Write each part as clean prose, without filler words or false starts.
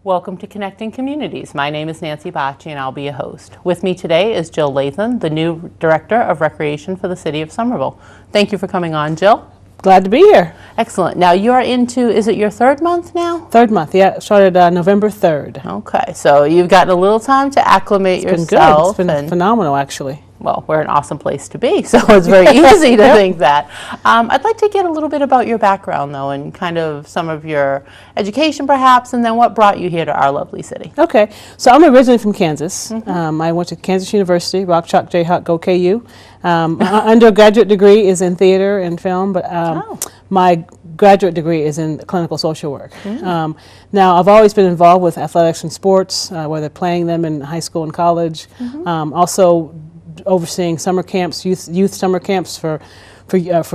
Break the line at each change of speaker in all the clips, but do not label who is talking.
Welcome to Connecting Communities. My name is Nancy Bacci and I'll be a host. With me today is Jill Lathan, the new Director of Recreation for the City of Somerville. Thank you for coming on, Jill.
Glad to be here.
Excellent. Now you're into, is it your third month now?
Third month, yeah. Started November 3rd.
Okay, so you've gotten a little time to acclimate yourself.
It's been phenomenal, actually.
Well, we're an awesome place to be, so it's very easy to think that. I'd like to get a little bit about your background, though, and kind of some of your education, perhaps, and then what brought you here to our lovely city.
Okay, so I'm originally from Kansas. I went to Kansas University, Rock Chalk Jayhawk, go KU. My undergraduate degree is in theater and film, but my graduate degree is in clinical social work. Now, I've always been involved with athletics and sports, whether playing them in high school and college. Also overseeing summer camps, youth summer camps for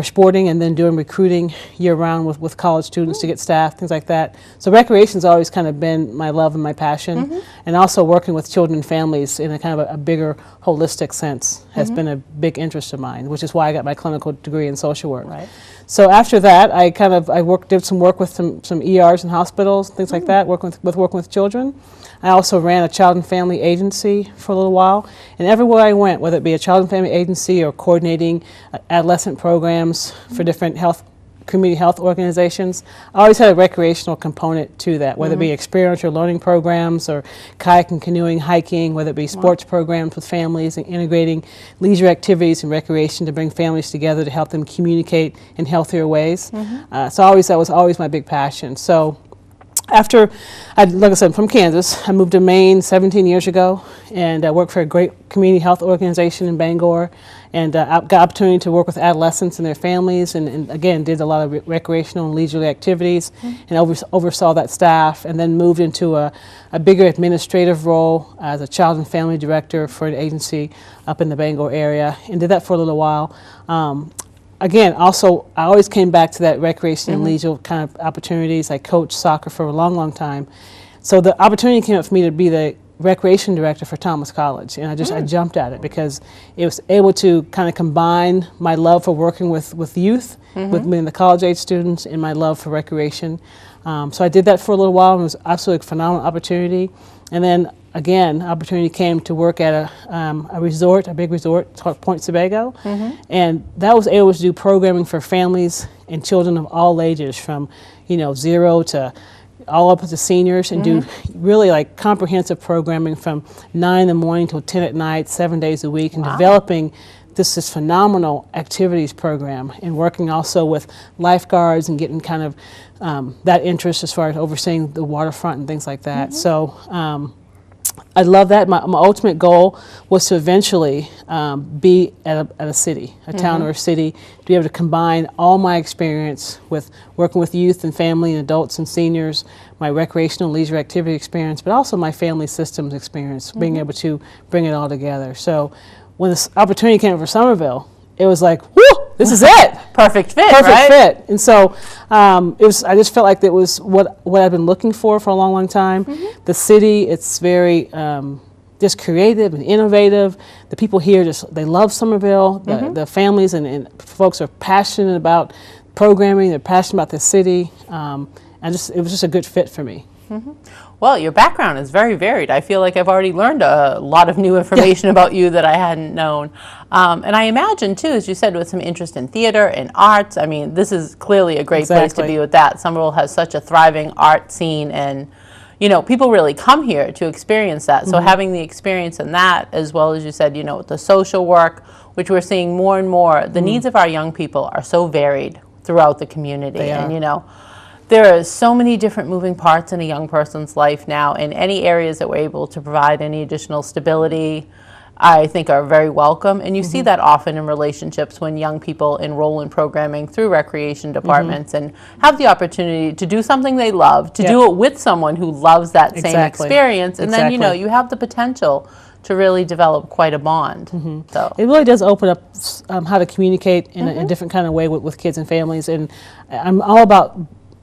sporting, and then doing recruiting year-round with college students to get staff, things like that. So recreation's always kind of been my love and my passion, and also working with children and families in a kind of a bigger holistic sense has been a big interest of mine, which is why I got my clinical degree in social work.
Right.
So after that, I did some work with some ERs and hospitals, things like that, working with children. I also ran a child and family agency for a little while, and everywhere I went, whether it be a child and family agency or coordinating adolescent programs for different community health organizations, I always had a recreational component to that, whether it be experiential learning programs or kayaking, canoeing, hiking, whether it be sports programs with families and integrating leisure activities and recreation to bring families together to help them communicate in healthier ways. So that was always my big passion. So after, like I said, I'm from Kansas, I moved to Maine 17 years ago, and I worked for a great community health organization in Bangor, and I got opportunity to work with adolescents and their families, and again, did a lot of recreational and leisurely activities, and oversaw that staff, and then moved into a bigger administrative role as a child and family director for an agency up in the Bangor area, and did that for a little while. Again, also, I always came back to that recreation and leisure kind of opportunities. I coached soccer for a long, long time. So the opportunity came up for me to be the recreation director for Thomas College, and I jumped at it because it was able to kind of combine my love for working with youth, with the college-age students, and my love for recreation. So I did that for a little while, and it was absolutely a phenomenal opportunity. And then again, opportunity came to work at a resort, a big resort called Point Sebago, and that was able to do programming for families and children of all ages, from 0 to all up to seniors, and do really like comprehensive programming from 9 in the morning till 10 at night, 7 days a week, and developing this phenomenal activities program, and working also with lifeguards and getting kind of that interest as far as overseeing the waterfront and things like that. So I love that. My ultimate goal was to eventually be at a city, a town or a city, to be able to combine all my experience with working with youth and family and adults and seniors, my recreational leisure activity experience, but also my family systems experience, being able to bring it all together. So when this opportunity came for Somerville, it was like, whoo, this is it.
Perfect fit,
Perfect fit. And so I just felt like it was what I've been looking for a long, long time. The city, it's very just creative and innovative. The people here they love Somerville. The families and folks are passionate about programming. They're passionate about the city. It was just a good fit for me.
Well, your background is very varied. I feel like I've already learned a lot of new information about you that I hadn't known. And I imagine, too, as you said, with some interest in theater and arts, I mean, this is clearly a great place to be with that. Somerville has such a thriving art scene, and, people really come here to experience that. So having the experience in that, as well as you said, with the social work, which we're seeing more and more, the needs of our young people are so varied throughout the community. And, there are so many different moving parts in a young person's life now, and any areas that we're able to provide any additional stability, I think, are very welcome. And you see that often in relationships when young people enroll in programming through recreation departments and have the opportunity to do something they love, to do it with someone who loves that same experience. And then, you have the potential to really develop quite a bond. So
it really does open up how to communicate in a different kind of way with kids and families. And I'm all about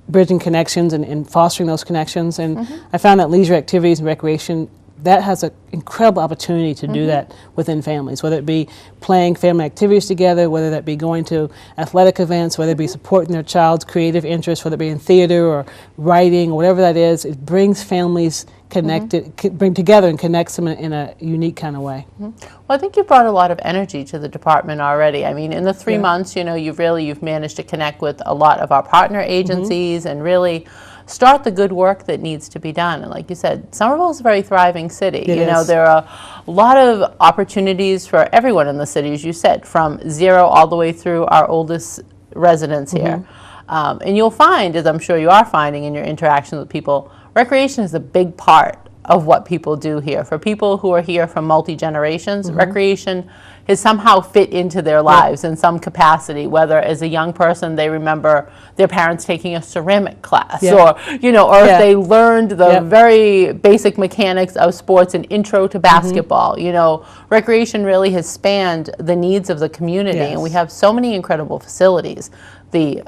bridging connections and fostering those connections. And I found that leisure activities and recreation that has an incredible opportunity to do that within families, whether it be playing family activities together, whether that be going to athletic events, whether it be supporting their child's creative interests, whether it be in theater or writing or whatever that is. It brings families connected, bring together and connects them in a unique kind of way.
Well, I think you brought a lot of energy to the department already. I mean, in the 3 months, you know, you've managed to connect with a lot of our partner agencies and really start the good work that needs to be done. And like you said, Somerville is a very thriving city. You know, there are a lot of opportunities for everyone in the city, as you said, from zero all the way through our oldest residents here. And you'll find, as I'm sure you are finding in your interactions with people, recreation is a big part of what people do here. For people who are here from multi-generations, recreation has somehow fit into their lives in some capacity, whether as a young person they remember their parents taking a ceramic class or, you know, or if they learned the very basic mechanics of sports and intro to basketball. You know, recreation really has spanned the needs of the community and we have so many incredible facilities. The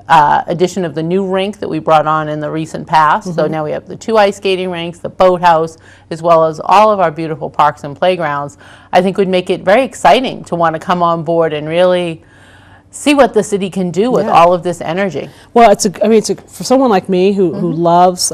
addition of the new rink that we brought on in the recent past. So now we have the 2 ice skating rinks, the boathouse, as well as all of our beautiful parks and playgrounds. I think would make it very exciting to want to come on board and really see what the city can do with all of this energy.
Well, for someone like me who loves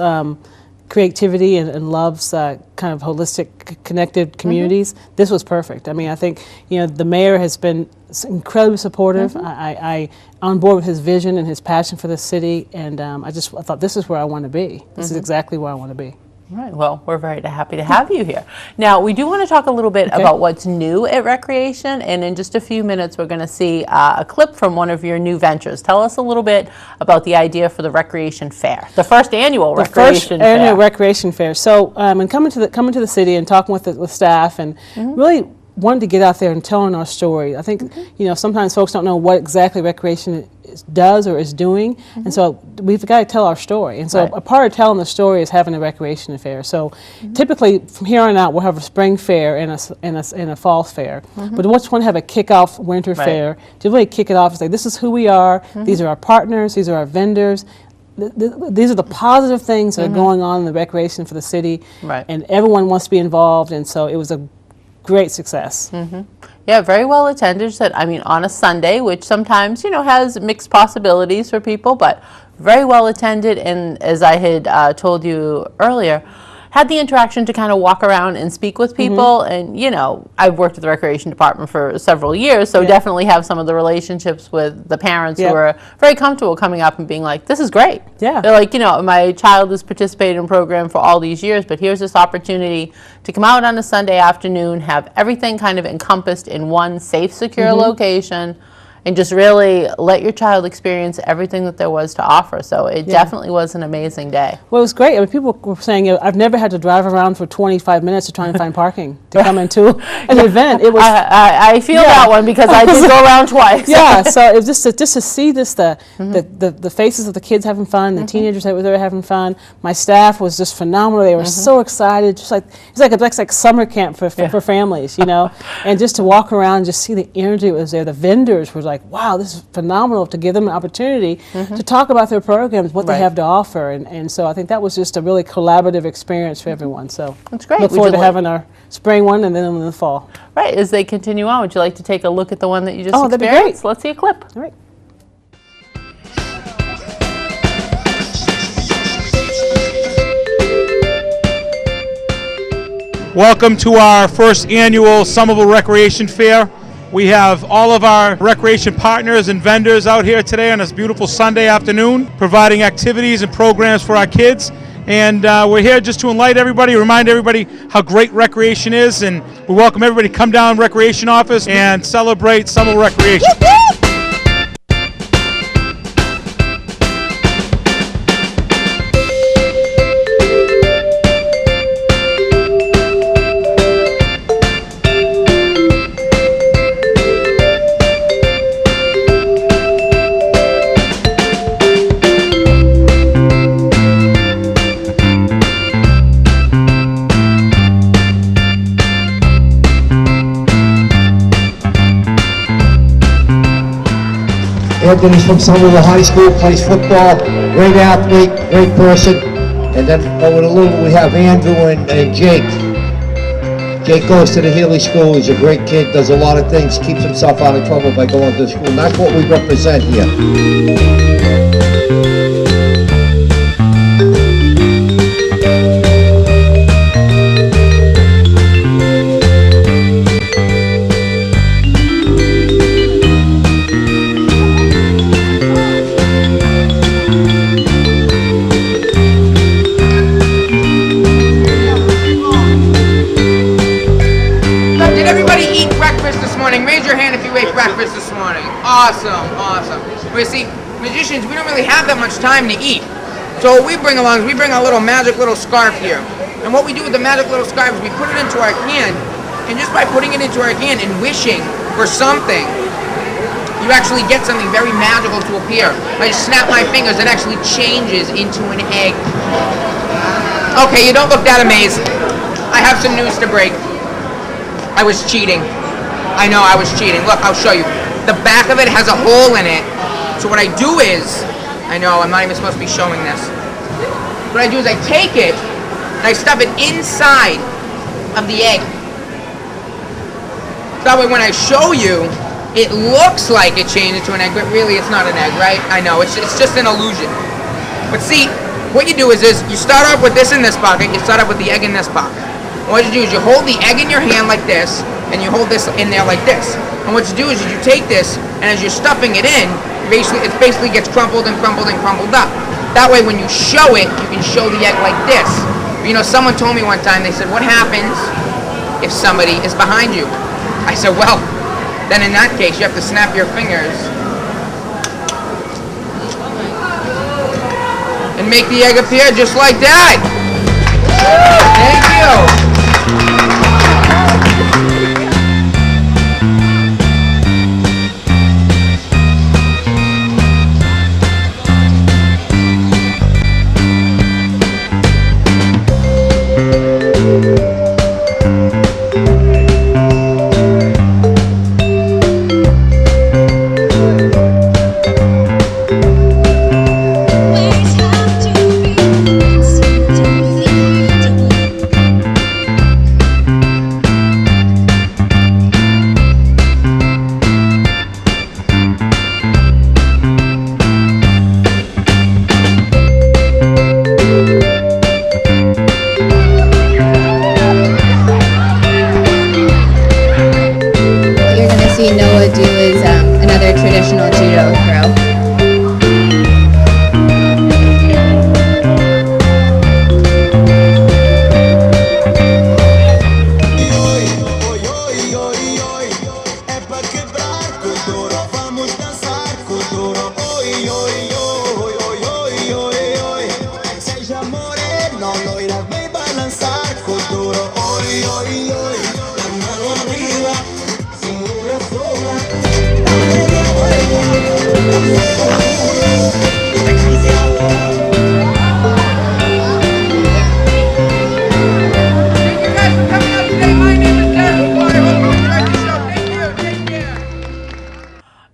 creativity and loves kind of holistic, connected communities, this was perfect. I mean, I think, you know, the mayor has been incredibly supportive. I on board with his vision and his passion for the city, and I thought this is where I want to be. This is exactly where I want to be.
All right, well, we're very happy to have you here. Now, we do want to talk a little bit about what's new at Recreation, and in just a few minutes, we're going to see a clip from one of your new ventures. Tell us a little bit about the idea for the Recreation Fair, the first annual Recreation Fair.
Annual Recreation Fair. So, and coming to the city and talking with staff, and really wanted to get out there and telling our story. I think, you know, sometimes folks don't know what exactly recreation does or is doing, and so we've got to tell our story. And so a part of telling the story is having a recreation fair. So typically from here on out we'll have a spring fair and a fall fair. But we just want to have a kickoff winter fair to really kick it off and say, this is who we are, these are our partners, these are our vendors. These are the positive things that are going on in the recreation for the city, and everyone wants to be involved, and so it was a great success.
Yeah, very well attended. I mean, on a Sunday, which sometimes, you know, has mixed possibilities for people, but very well attended. And as I had told you earlier, had the interaction to kind of walk around and speak with people. And, you know, I've worked with the recreation department for several years, so definitely have some of the relationships with the parents who are very comfortable coming up and being like, this is great. They're like, you know, my child has participated in a program for all these years, but here's this opportunity to come out on a Sunday afternoon, have everything kind of encompassed in one safe, secure location, and just really let your child experience everything that there was to offer. So it definitely was an amazing day.
Well, it was great. I mean, people were saying, I've never had to drive around for 25 minutes to try and find parking to come into an event. It was.
I feel that one because I did go around twice.
So it was just to see this, the faces of the kids having fun, the teenagers that were there having fun. My staff was just phenomenal. They were so excited. Just like it's like summer camp for families, you know. And just to walk around and just see the energy that was there. The vendors were like, wow, this is phenomenal, to give them an opportunity to talk about their programs, what they have to offer. And so I think that was just a really collaborative experience for everyone. So
that's great.
Look forward to having our spring one and then in the fall.
Right, as they continue on, would you like to take a look at the one that you just experienced?
That'd be great.
Let's see a clip.
All right.
Welcome to our first annual Somerville Recreation Fair. We have all of our recreation partners and vendors out here today on this beautiful Sunday afternoon, providing activities and programs for our kids. And we're here just to enlighten everybody, remind everybody how great recreation is, and we welcome everybody to come down to Recreation Office and celebrate Somerville Recreation.
Anthony's from Somerville High School, plays football, great athlete, great person. And then over to Little we have Andrew and Jake. Jake goes to the Healy School. He's a great kid, does a lot of things, keeps himself out of trouble by going to school. And that's what we represent here.
Did everybody eat breakfast this morning? Raise your hand if you ate breakfast this morning. Awesome, awesome. We see, magicians, we don't really have that much time to eat. So what we bring along is we bring a little magic little scarf here. And what we do with the magic little scarf is we put it into our hand, and just by putting it into our hand and wishing for something, you actually get something very magical to appear. I just snap my fingers, it actually changes into an egg. Okay, you don't look that amazed. I have some news to break. I was cheating. I know I was cheating. Look, I'll show you. The back of it has a hole in it. So what I do is, I know I'm not even supposed to be showing this. What I do is I take it and I stuff it inside of the egg. That way when I show you, it looks like it changed into an egg, but really it's not an egg, right? I know, it's just an illusion. But see, what you do is you start off with this in this pocket, you start off with the egg in this pocket. What you do is you hold the egg in your hand like this, and you hold this in there like this. And what you do is you take this, and as you're stuffing it in, it basically gets crumpled and crumpled and crumpled up. That way when you show it, you can show the egg like this. But, you know, someone told me one time, they said, what happens if somebody is behind you? I said, well, then in that case, you have to snap your fingers and make the egg appear just like that. Thank you.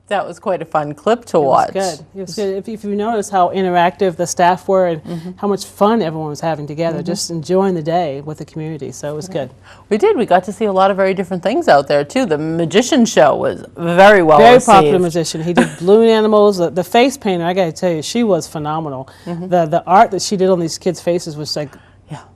That was quite a fun clip to watch.
It was good. It was good. If you notice how interactive the staff were and how much fun everyone was having together, just enjoying the day with the community. So it was good.
We did. We got to see a lot of very different things out there too. The magician show was very well
Very
received.
popular magician. He did balloon animals. The face painter, I got to tell you, she was phenomenal. The art that she did on these kids' faces was like,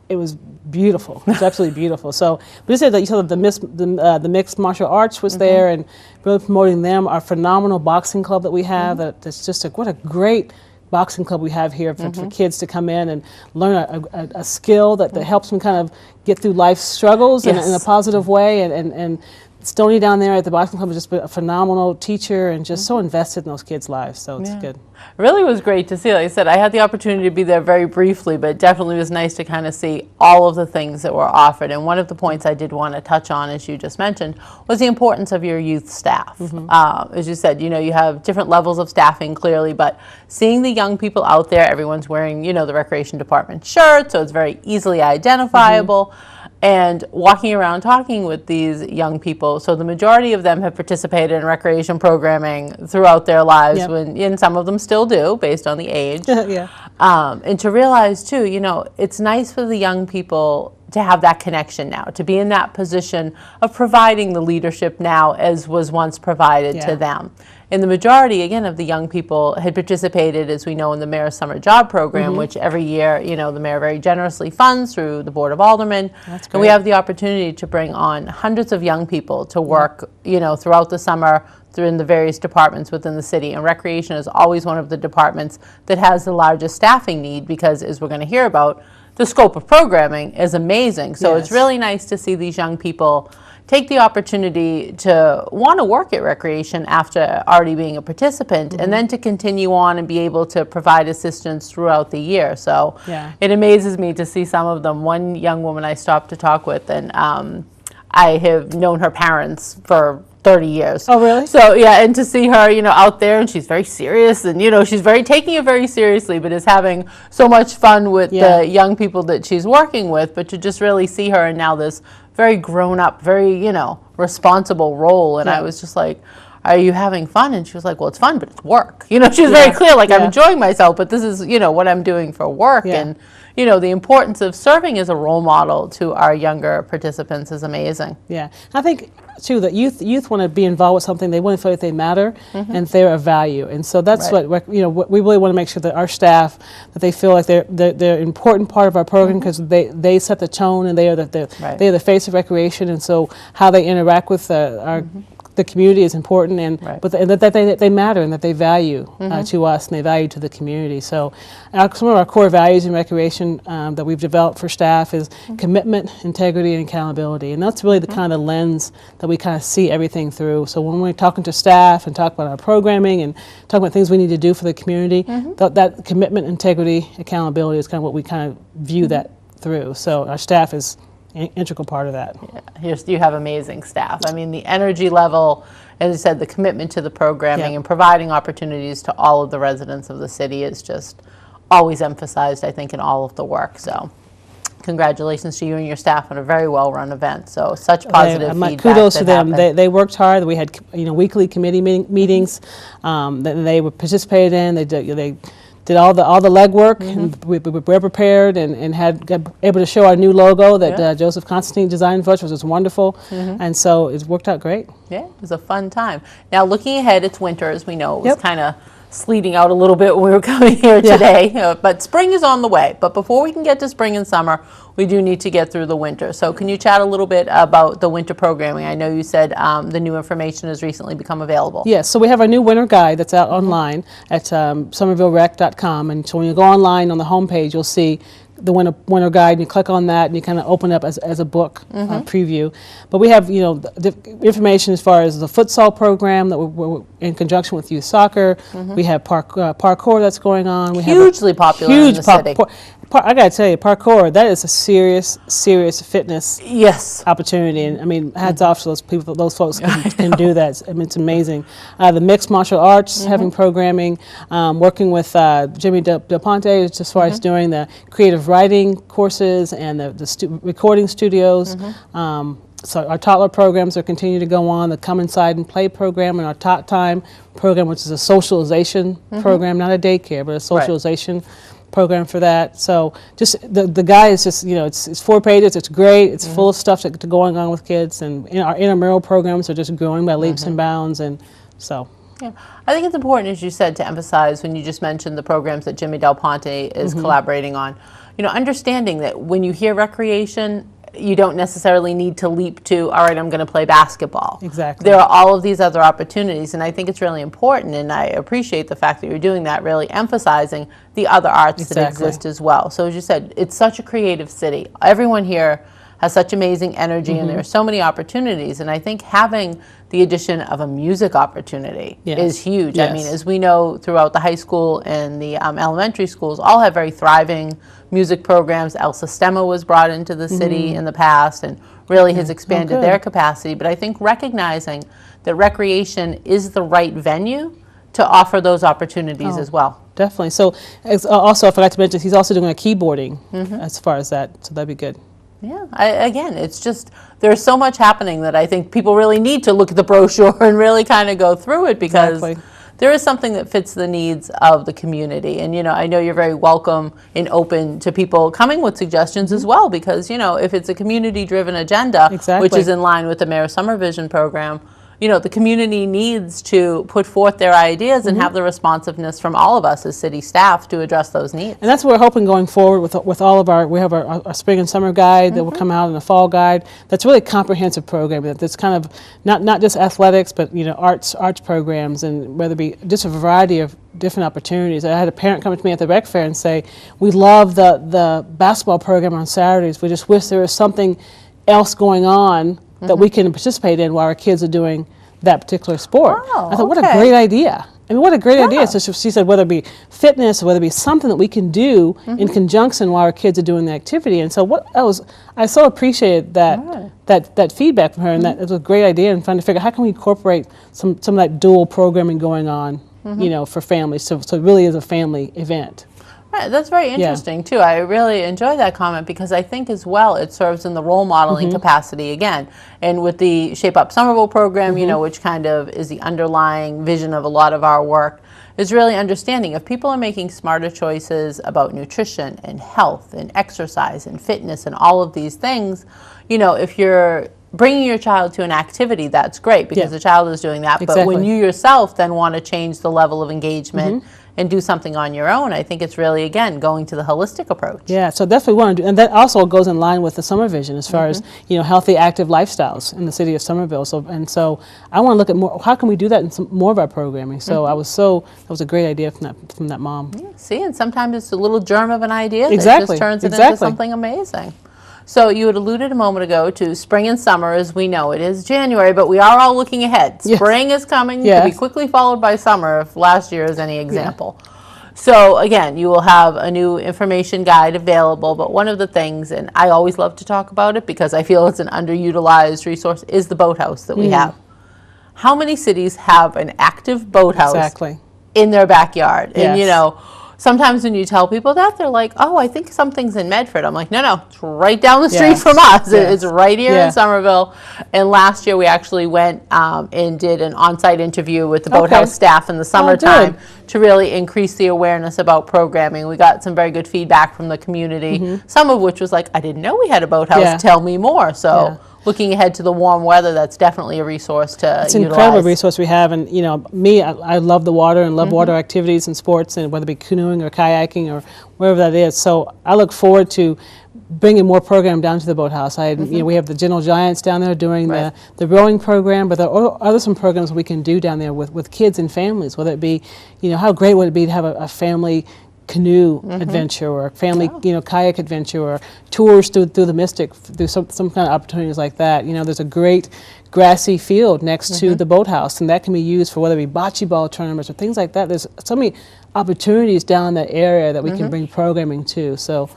it was beautiful. It was absolutely beautiful. So we said that you saw that the mixed martial arts was there, and really promoting them. Our phenomenal boxing club that we have. That's just what a great boxing club we have here for kids to come in and learn a skill that helps them kind of get through life's struggles in a positive way. And Stoney down there at the boxing club was just a phenomenal teacher and just so invested in those kids' lives. So it's good.
It really was great to see. Like I said, I had the opportunity to be there very briefly, but it definitely was nice to kind of see all of the things that were offered. And one of the points I did want to touch on, as you just mentioned, was the importance of your youth staff. As you said, you know, you have different levels of staffing clearly, but seeing the young people out there, everyone's wearing, you know, the recreation department shirt, so it's very easily identifiable. And walking around talking with these young people, so the majority of them have participated in recreation programming throughout their lives, and some of them still do, based on the age. And to realize too, you know, it's nice for the young people to have that connection now, to be in that position of providing the leadership now as was once provided to them. And the majority, again, of the young people had participated, as we know, in the Mayor's Summer Job Program, which every year, you know, the mayor very generously funds through the Board of Aldermen.
That's great.
And we have the opportunity to bring on hundreds of young people to work, you know, throughout the summer in the various departments within the city. And recreation is always one of the departments that has the largest staffing need because, as we're going to hear about, the scope of programming is amazing. So it's really nice to see these young people take the opportunity to want to work at recreation after already being a participant, and then to continue on and be able to provide assistance throughout the year. So it amazes me to see some of them. One young woman I stopped to talk with, and I have known her parents for 30 years.
Oh, really?
So, yeah, and to see her, you know, out there, and she's very serious, and, you know, she's taking it very seriously, but is having so much fun with the young people that she's working with. But to just really see her in now this very grown-up, very, you know, responsible role. And I was just like, are you having fun? And she was like, well, it's fun, but it's work. You know, she was very clear, like, I'm enjoying myself, but this is, you know, what I'm doing for work. And, you know, the importance of serving as a role model to our younger participants is amazing.
Yeah. I think, too, that youth want to be involved with something. They want to feel like they matter and they're of value. And so that's what, you know, we really want to make sure that our staff, that they feel like they're an important part of our program, because they set the tone, and they are the face of recreation. And so how they interact with the community is important, and but that they matter, and that they value to us, and they value to the community. So some of our core values in recreation that we've developed for staff is commitment, integrity, and accountability. And that's really the kind of lens that we kind of see everything through. So when we're talking to staff and talk about our programming and talk about things we need to do for the community, that commitment, integrity, accountability is kind of what we kind of view that through. So our staff is an integral part of that.
You have amazing staff. I mean, the energy level, as you said, the commitment to the programming and providing opportunities to all of the residents of the city is just always emphasized, I think, in all of the work. So congratulations to you and your staff on a very well-run event. So such positive feedback.
Kudos to them. They worked hard. We had, you know, weekly committee meetings that they would participate in. They did all the legwork, and we were prepared, and got able to show our new logo that Joseph Constantine designed for us, which was wonderful. And so it worked out great.
Yeah, it was a fun time. Now, looking ahead, it's winter, as we know. It was kind of sleeting out a little bit when we were coming here today, but spring is on the way. But before we can get to spring and summer, we do need to get through the winter. So can you chat a little bit about the winter programming? I know you said the new information has recently become available.
Yes, so we have our new winter guide that's out online at somervilleRec.com. And so when you go online on the homepage, you'll see the winter guide, and you click on that, and you kind of open it up as a book preview. But we have, you know, the information as far as the futsal program that we're in conjunction with youth soccer. We have parkour that's going on. We
Hugely popular in the city.
I got to tell you, parkour, that is a serious fitness opportunity. And I mean, hats off to those people, those folks can do that. I mean, it's amazing. The mixed martial arts, having programming, working with Jimmy Del Ponte as far as doing the creative writing courses and the recording studios. So our toddler programs are continuing to go on. The Come Inside and Play program, and our Tot Time program, which is a socialization program, not a daycare, but a socialization program for that. So just the guide is just, you know, it's 4 pages. It's great. It's full of stuff that's going on with kids, and our intramural programs are just growing by leaps and bounds, and so.
Yeah, I think it's important, as you said, to emphasize when you just mentioned the programs that Jimmy Del Ponte is collaborating on. You know, understanding that when you hear recreation, you don't necessarily need to leap to, all right, I'm going to play basketball.
Exactly.
There are all of these other opportunities, and I think it's really important, and I appreciate the fact that you're doing that, really emphasizing the other arts that exist as well. So as you said, it's such a creative city. Everyone here has such amazing energy, and there are so many opportunities, and I think having the addition of a music opportunity is huge. I mean, as we know, throughout the high school and the elementary schools all have very thriving music programs. El Sistema was brought into the city in the past and really has expanded their capacity. But I think recognizing that recreation is the right venue to offer those opportunities as well.
Definitely. So also, I forgot to mention, he's also doing a keyboarding as far as that, so that'd be good.
Yeah, again, it's just, there's so much happening that I think people really need to look at the brochure and really kind of go through it, because there is something that fits the needs of the community. And, I know you're very welcome and open to people coming with suggestions as well, because, if it's a community-driven agenda,
Exactly.
which is in line with the Mayor's Summer Vision program, the community needs to put forth their ideas and have the responsiveness from all of us as city staff to address those needs.
And that's what we're hoping going forward with all of we have our spring and summer guide that will come out, and a fall guide. That's really a comprehensive program that's kind of not just athletics, but arts programs, and whether it be just a variety of different opportunities. I had a parent come to me at the rec fair and say, "We love the basketball program on Saturdays. We just wish there was something else going on that we can participate in while our kids are doing that particular sport."
Oh,
I thought, what a great idea. I mean, what a great idea. So she said, whether it be fitness, whether it be something that we can do in conjunction while our kids are doing the activity. And so I so appreciated that feedback from her, and that it was a great idea, and trying to figure out how can we incorporate some of that dual programming going on, for families. So it really is a family event.
Right, that's very interesting too. I really enjoy that comment, because I think as well it serves in the role modeling capacity again. And with the Shape Up Somerville program, which kind of is the underlying vision of a lot of our work, is really understanding if people are making smarter choices about nutrition and health and exercise and fitness and all of these things, if you're bringing your child to an activity, that's great, because the child is doing that.
Exactly.
But when you yourself then want to change the level of engagement and do something on your own, I think it's really, again, going to the holistic approach.
Yeah, so that's what we want to do. And that also goes in line with the summer vision as far as, healthy, active lifestyles in the city of Somerville. So I want to look at more, how can we do that in some more of our programming? So that was a great idea from that mom.
Yeah, see, and sometimes it's a little germ of an idea that
Exactly.
just turns it into something amazing. So you had alluded a moment ago to spring and summer. As we know, it is January, but we are all looking ahead. Spring is coming to be quickly followed by summer, if last year is any example. So again, you will have a new information guide available, but one of the things, and I always love to talk about it because I feel it's an underutilized resource, is the boathouse that we have. How many cities have an active boathouse in their backyard? And sometimes when you tell people that, they're like, "Oh, I think something's in Medford." I'm like, no, it's right down the street from us. It's right here in Somerville. And last year we actually went and did an on-site interview with the boathouse staff in the summertime to really increase the awareness about programming. We got some very good feedback from the community, some of which was like, "I didn't know we had a boathouse. Tell me more." So looking ahead to the warm weather, that's definitely a resource to utilize.
It's an incredible resource we have, and I love the water and love water activities and sports, and whether it be canoeing or kayaking or wherever that is. So I look forward to bringing more program down to the boathouse. We have the Gentle Giants down there doing the rowing program, but there are other some programs we can do down there with kids and families, whether it be, how great would it be to have a family canoe adventure, or family kayak adventure, or tours through the Mystic, through some kind of opportunities like that. There's a great grassy field next to the boathouse, and that can be used for whether it be bocce ball tournaments or things like that. There's so many opportunities down in that area that we can bring programming to. So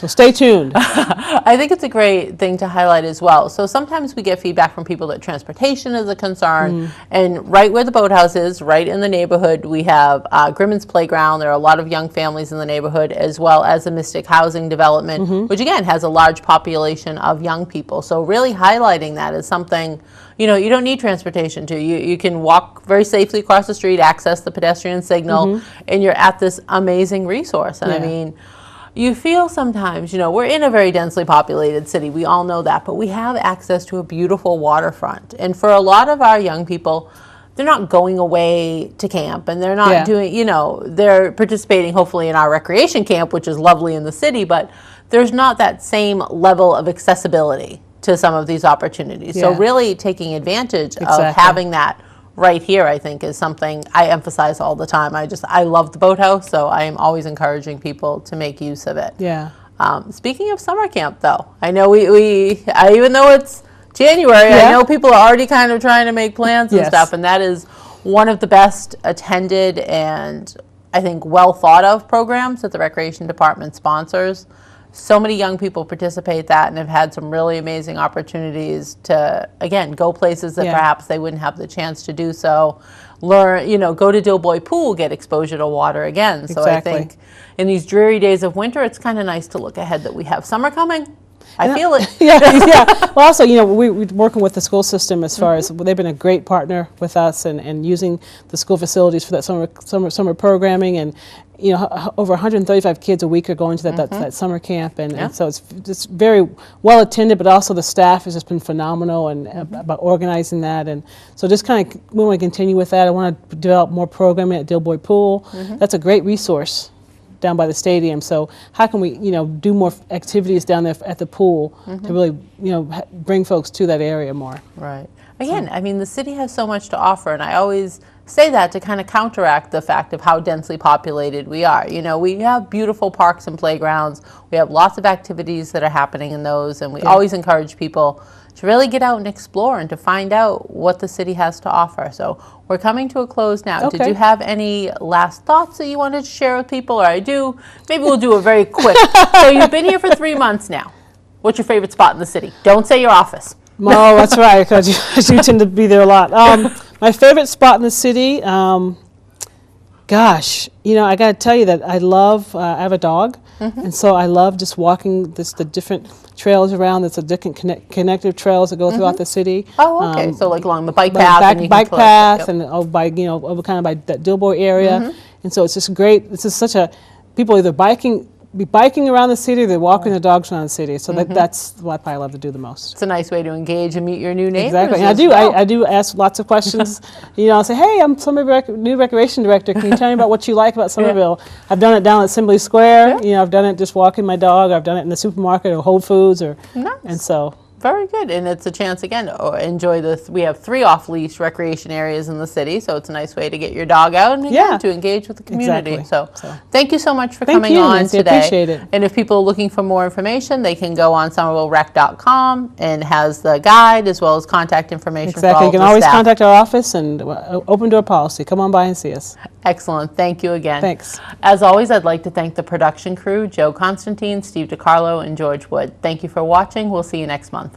stay tuned.
I think it's a great thing to highlight as well. So sometimes we get feedback from people that transportation is a concern, and right where the boathouse is, right in the neighborhood, we have Grimmon's Playground. There are a lot of young families in the neighborhood, as well as the Mystic Housing Development, which again has a large population of young people. So really highlighting that is something, you don't need transportation to. You can walk very safely across the street, access the pedestrian signal, and you're at this amazing resource. And I mean, you feel sometimes, we're in a very densely populated city. We all know that, but we have access to a beautiful waterfront. And for a lot of our young people, they're not going away to camp, and they're not doing, they're participating hopefully in our recreation camp, which is lovely in the city, but there's not that same level of accessibility to some of these opportunities. So really taking advantage of having that right here, I think, is something I emphasize all the time. I love the boathouse, so I am always encouraging people to make use of it.
Yeah.
Speaking of summer camp, though, I know even though it's January, I know people are already kind of trying to make plans and stuff, and that is one of the best attended and I think well thought of programs that the Recreation Department sponsors. So many young people participate that and have had some really amazing opportunities to, again, go places that perhaps they wouldn't have the chance to do so. Learn, go to Dilboy Pool, get exposure to water again. So I think in these dreary days of winter, it's kind of nice to look ahead that we have summer coming I feel it.
Yeah, yeah. Well, also, you know, we're working with the school system as far as they've been a great partner with us and using the school facilities for that summer programming, and you know, over 135 kids a week are going to that summer camp, and so it's just very well attended. But also the staff has just been phenomenal and about organizing that, and so just kind of we want to continue with that. I want to develop more programming at Dilboy Pool. That's a great resource down by the stadium. So how can we, you know, do more activities down there at the pool to really, you know, bring folks to that area more?
Right. Again, I mean, the city has so much to offer, and I always say that to kind of counteract the fact of how densely populated we are. You know, we have beautiful parks and playgrounds. We have lots of activities that are happening in those, and we always encourage people to really get out and explore and to find out what the city has to offer. So we're coming to a close now.
Okay.
Did you have any last thoughts that you wanted to share with people? Or maybe we'll do a very quick. So you've been here for 3 months now. What's your favorite spot in the city? Don't say your office.
Oh, that's right, because you tend to be there a lot. My favorite spot in the city, gosh, you know, I got to tell you that I love, I have a dog, and so I love just walking the different trails around. There's a different connective trails that go throughout the city.
Oh, okay. So like along the bike path.
Bike path, and over by, you know, over kind of by that Dilboy area. And so it's just great. This is such a, people either be biking around the city, they're walking their dogs around the city. So that's what I love to do the most.
It's a nice way to engage and meet your new neighbors.
Exactly. And I do ask lots of questions. You know, I'll say, hey, I'm Somerville new recreation director. Can you tell me about what you like about Somerville? I've done it down at Assembly Square. You know, I've done it just walking my dog. I've done it in the supermarket or Whole Foods, or and so.
Very good, and it's a chance again to enjoy this. We have 3 off-leash recreation areas in the city, so it's a nice way to get your dog out and again, to engage with the community.
Exactly.
So thank you so much for coming on
Nancy,
today.
Appreciate it.
And if people are looking for more information, they can go on somervilleRec.com and has the guide as well as contact information.
Exactly.
For all
You can
the
always
staff.
contact our office, and open door policy. Come on by and see us.
Excellent. Thank you again.
Thanks.
As always, I'd like to thank the production crew, Joe Constantine, Steve DiCarlo, and George Wood. Thank you for watching. We'll see you next month.